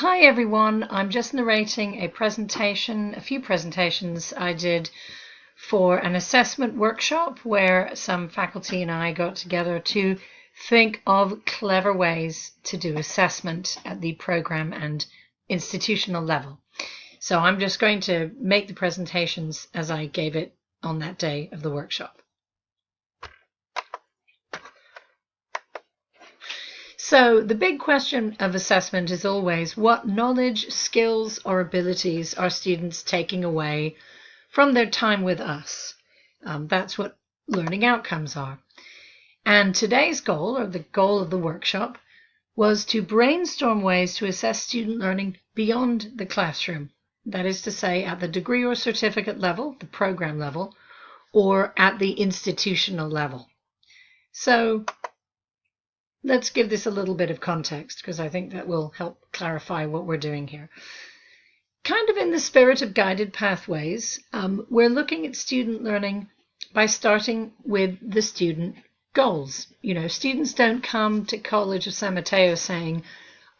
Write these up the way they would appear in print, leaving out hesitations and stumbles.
Hi everyone, I'm just narrating a few presentations I did for an assessment workshop where some faculty and I got together to think of clever ways to do assessment at the program and institutional level. So I'm just going to make the presentations as I gave it on that day of the workshop. So the big question of assessment is always what knowledge, skills, or abilities are students taking away from their time with us? That's what learning outcomes are. And today's goal, or the goal of the workshop, was to brainstorm ways to assess student learning beyond the classroom. That is to say, at the degree or certificate level, the program level, or at the institutional level. So let's give this a little bit of context because I think that will help clarify what we're doing here. Kind of in the spirit of guided pathways, we're looking at student learning by starting with the student goals. You know, students don't come to College of San Mateo saying,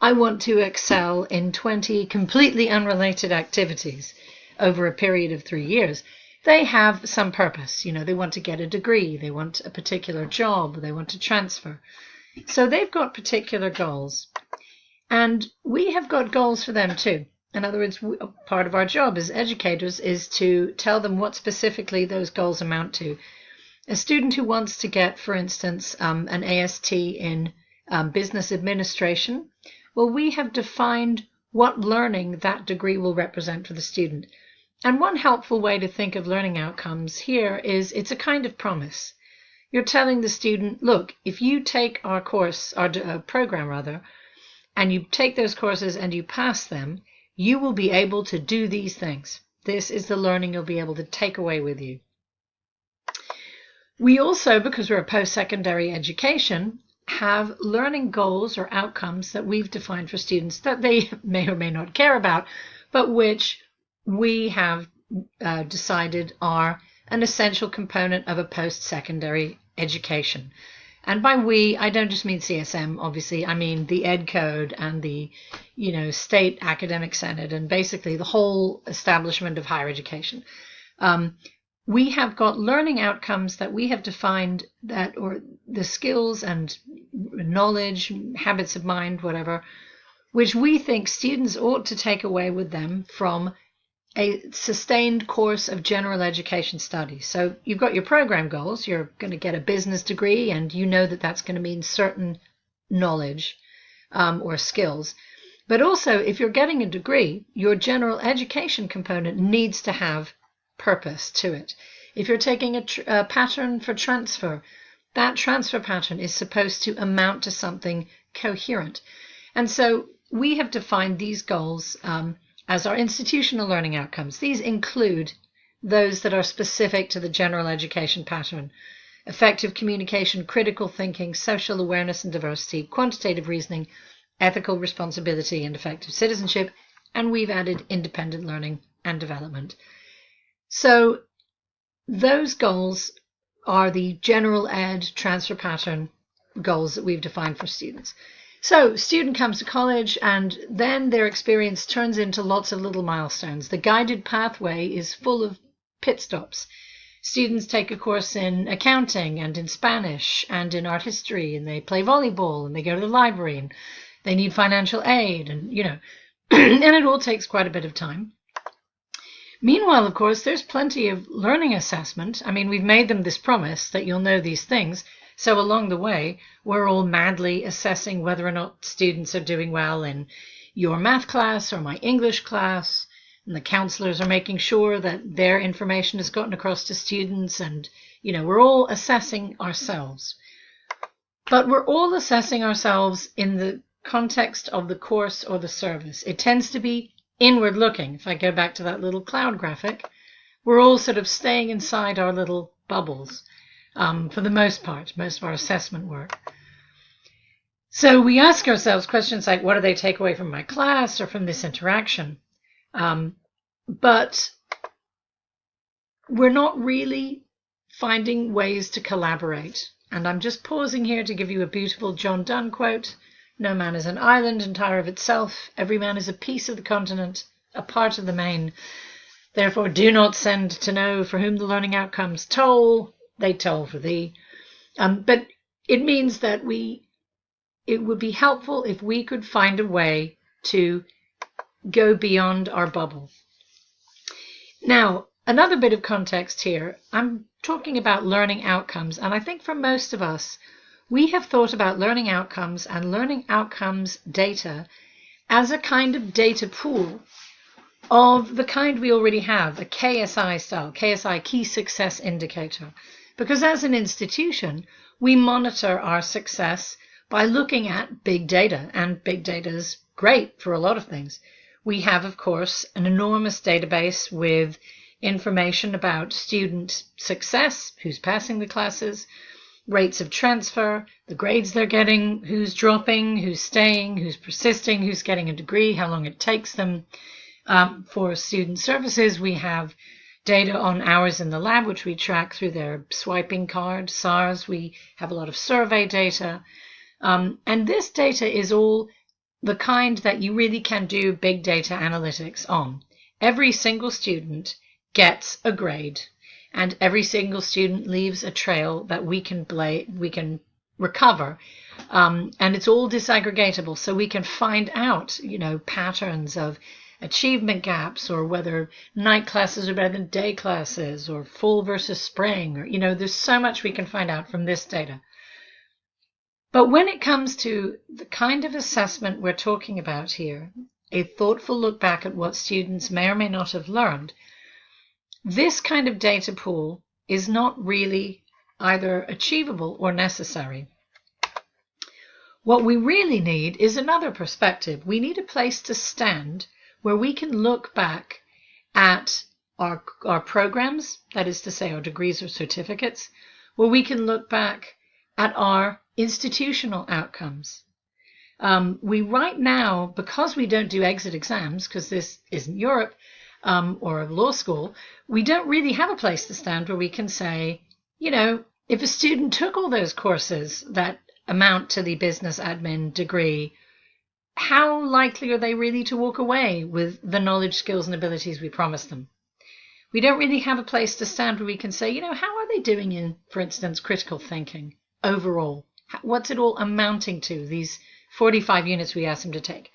I want to excel in 20 completely unrelated activities over a period of 3 years. They have some purpose. You know, they want to get a degree, they want a particular job, they want to transfer. So they've got particular goals, and we have got goals for them too. In other words, part of our job as educators is to tell them what specifically those goals amount to. A student who wants to get, for instance, an AST in business administration, well, we have defined what learning that degree will represent for the student. And one helpful way to think of learning outcomes here is it's a kind of promise. You're telling the student, look, if you take our course, our program rather, and you take those courses and you pass them, you will be able to do these things. This is the learning you'll be able to take away with you. We also, because we're a post-secondary education, have learning goals or outcomes that we've defined for students that they may or may not care about, but which we have decided are an essential component of a post-secondary education. And by we, I don't just mean CSM, obviously, I mean the Ed Code and the, State Academic Senate and basically the whole establishment of higher education. We have got learning outcomes that we have defined or the skills and knowledge, habits of mind, whatever, which we think students ought to take away with them from a sustained course of general education studies. So you've got your program goals. You're going to get a business degree, and you know that that's going to mean certain knowledge or skills. But also, if you're getting a degree, your general education component needs to have purpose to it. If you're taking a pattern for transfer, that transfer pattern is supposed to amount to something coherent. And so we have defined these goals as our institutional learning outcomes. These include those that are specific to the general education pattern: effective communication, critical thinking, social awareness and diversity, quantitative reasoning, ethical responsibility, and effective citizenship. And we've added independent learning and development. So those goals are the general ed transfer pattern goals that we've defined for students. So student comes to college and then their experience turns into lots of little milestones. The guided pathway is full of pit stops. Students take a course in accounting and in Spanish and in art history, and they play volleyball and they go to the library and they need financial aid and, and it all takes quite a bit of time. Meanwhile, of course, there's plenty of learning assessment. I mean, we've made them this promise that you'll know these things. So along the way, we're all madly assessing whether or not students are doing well in your math class or my English class. And the counselors are making sure that their information is gotten across to students. And, we're all assessing ourselves. But we're all assessing ourselves in the context of the course or the service. It tends to be inward looking. If I go back to that little cloud graphic, we're all sort of staying inside our little bubbles. For the most part, most of our assessment work. So we ask ourselves questions like, what do they take away from my class or from this interaction? But we're not really finding ways to collaborate. And I'm just pausing here to give you a beautiful John Donne quote. No man is an island entire of itself. Every man is a piece of the continent, a part of the main. Therefore do not send to know for whom the learning outcomes toll. They toll for thee. But it means that it would be helpful if we could find a way to go beyond our bubble. Now, another bit of context here. I'm talking about learning outcomes, and I think for most of us, we have thought about learning outcomes and learning outcomes data as a kind of data pool of the kind we already have, a KSI style, KSI, Key Success Indicator. Because as an institution, we monitor our success by looking at big data, and big data is great for a lot of things. We have, of course, an enormous database with information about student success, who's passing the classes, rates of transfer, the grades they're getting, who's dropping, who's staying, who's persisting, who's getting a degree, how long it takes them. For student services, we have data on hours in the lab, which we track through their swiping card, SARS. We have a lot of survey data. And this data is all the kind that you really can do big data analytics on. Every single student gets a grade, and every single student leaves a trail that we can recover. And it's all disaggregatable, so we can find out, patterns of achievement gaps, or whether night classes are better than day classes, or fall versus spring, or, there's so much we can find out from this data. But when it comes to the kind of assessment we're talking about here, a thoughtful look back at what students may or may not have learned, this kind of data pool is not really either achievable or necessary. What we really need is another perspective. We need a place to stand where we can look back at our programs, that is to say our degrees or certificates, where we can look back at our institutional outcomes. We right now, because we don't do exit exams, because this isn't Europe or a law school, we don't really have a place to stand where we can say, if a student took all those courses that amount to the business admin degree, how likely are they really to walk away with the knowledge, skills, and abilities we promised them? We don't really have a place to stand where we can say, how are they doing in, for instance, critical thinking overall? What's it all amounting to, these 45 units we asked them to take?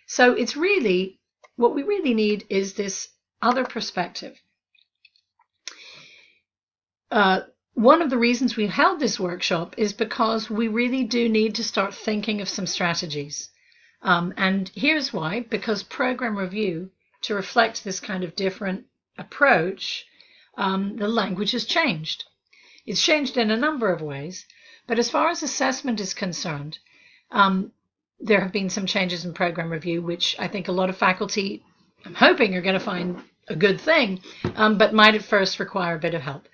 So it's really, what we really need is this other perspective. One of the reasons we held this workshop is because we really do need to start thinking of some strategies. And here's why: because program review, to reflect this kind of different approach, the language has changed. It's changed in a number of ways, but as far as assessment is concerned, there have been some changes in program review, which I think a lot of faculty, I'm hoping, are going to find a good thing, but might at first require a bit of help.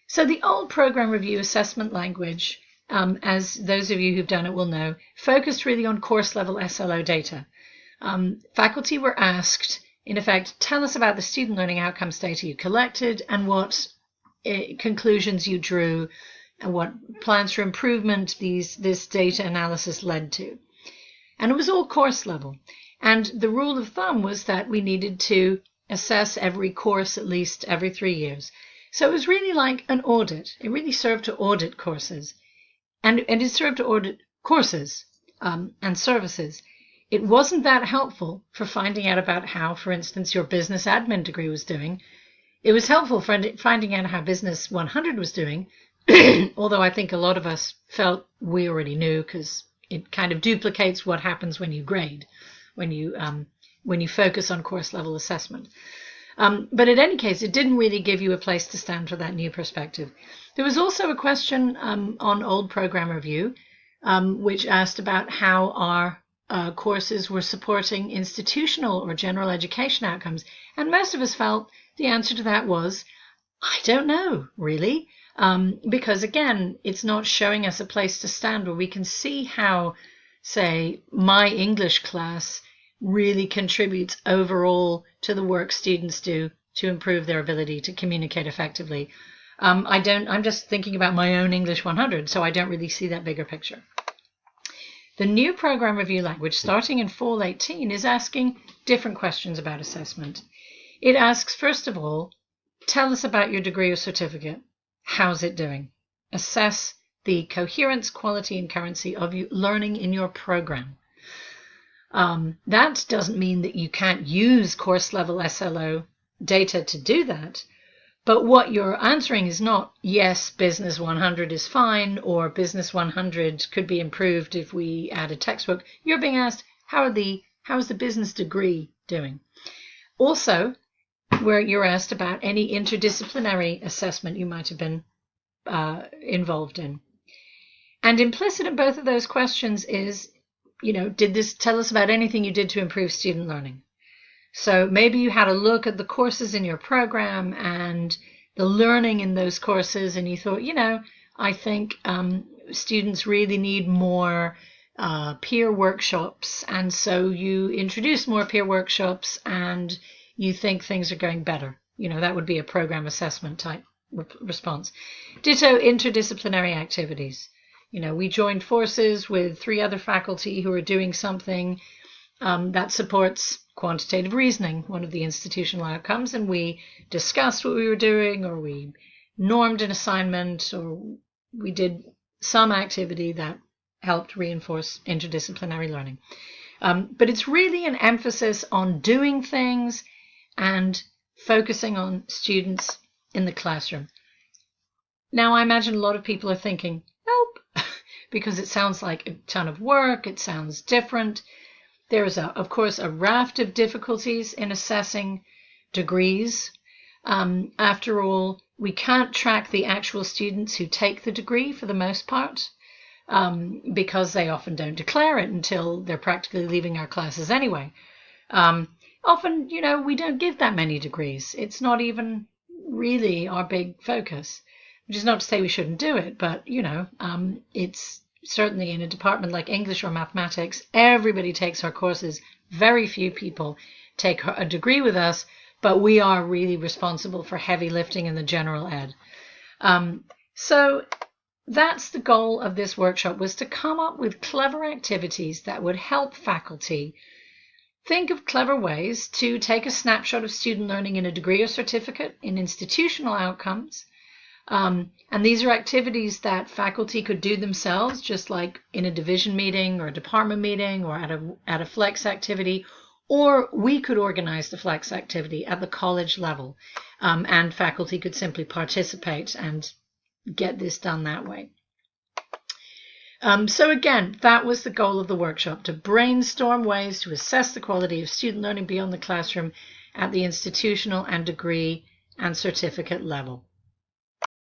So the old program review assessment language, as those of you who've done it will know, focused really on course level SLO data. Faculty were asked, in effect, tell us about the student learning outcomes data you collected and what conclusions you drew and what plans for improvement this data analysis led to. And it was all course level. And the rule of thumb was that we needed to assess every course at least every 3 years. So it was really like an audit. It really served to audit courses. And it served to audit courses and services. It wasn't that helpful for finding out about how, for instance, your business admin degree was doing. It was helpful for finding out how Business 100 was doing, although I think a lot of us felt we already knew, because it kind of duplicates what happens when you grade, when you focus on course level assessment. But in any case, it didn't really give you a place to stand for that new perspective. There was also a question on old program review, which asked about how our courses were supporting institutional or general education outcomes. And most of us felt the answer to that was, I don't know, really. Because again, it's not showing us a place to stand where we can see how, say, my English class really contributes overall to the work students do to improve their ability to communicate effectively. I'm just thinking about my own English 100, so I don't really see that bigger picture. The new program review language, starting in Fall 18, is asking different questions about assessment. It asks, first of all, tell us about your degree or certificate. How's it doing? Assess the coherence, quality, and currency of you learning in your program. That doesn't mean that you can't use course level SLO data to do that. But what you're answering is not, yes, Business 100 is fine, or Business 100 could be improved if we add a textbook. You're being asked, how is the business degree doing? Also, where you're asked about any interdisciplinary assessment you might have been involved in. And implicit in both of those questions is, did this tell us about anything you did to improve student learning? So maybe you had a look at the courses in your program and the learning in those courses, and you thought, I think students really need more peer workshops. And so you introduce more peer workshops and you think things are going better. That would be a program assessment type response. Ditto interdisciplinary activities. We joined forces with 3 other faculty who are doing something that supports quantitative reasoning, one of the institutional outcomes, and we discussed what we were doing, or we normed an assignment, or we did some activity that helped reinforce interdisciplinary learning. But it's really an emphasis on doing things and focusing on students in the classroom. Now, I imagine a lot of people are thinking, help, because it sounds like a ton of work, it sounds different. There's, of course, a raft of difficulties in assessing degrees. After all, we can't track the actual students who take the degree for the most part, because they often don't declare it until they're practically leaving our classes anyway. Often, we don't give that many degrees. It's not even really our big focus, which is not to say we shouldn't do it, but, it's certainly in a department like English or mathematics, everybody takes our courses. Very few people take a degree with us, but we are really responsible for heavy lifting in the general ed. So that's the goal of this workshop, was to come up with clever activities that would help faculty think of clever ways to take a snapshot of student learning in a degree or certificate, in institutional outcomes. And these are activities that faculty could do themselves, just like in a division meeting or a department meeting or at a flex activity, or we could organize the flex activity at the college level, and faculty could simply participate and get this done that way. So again, that was the goal of the workshop, to brainstorm ways to assess the quality of student learning beyond the classroom at the institutional and degree and certificate level.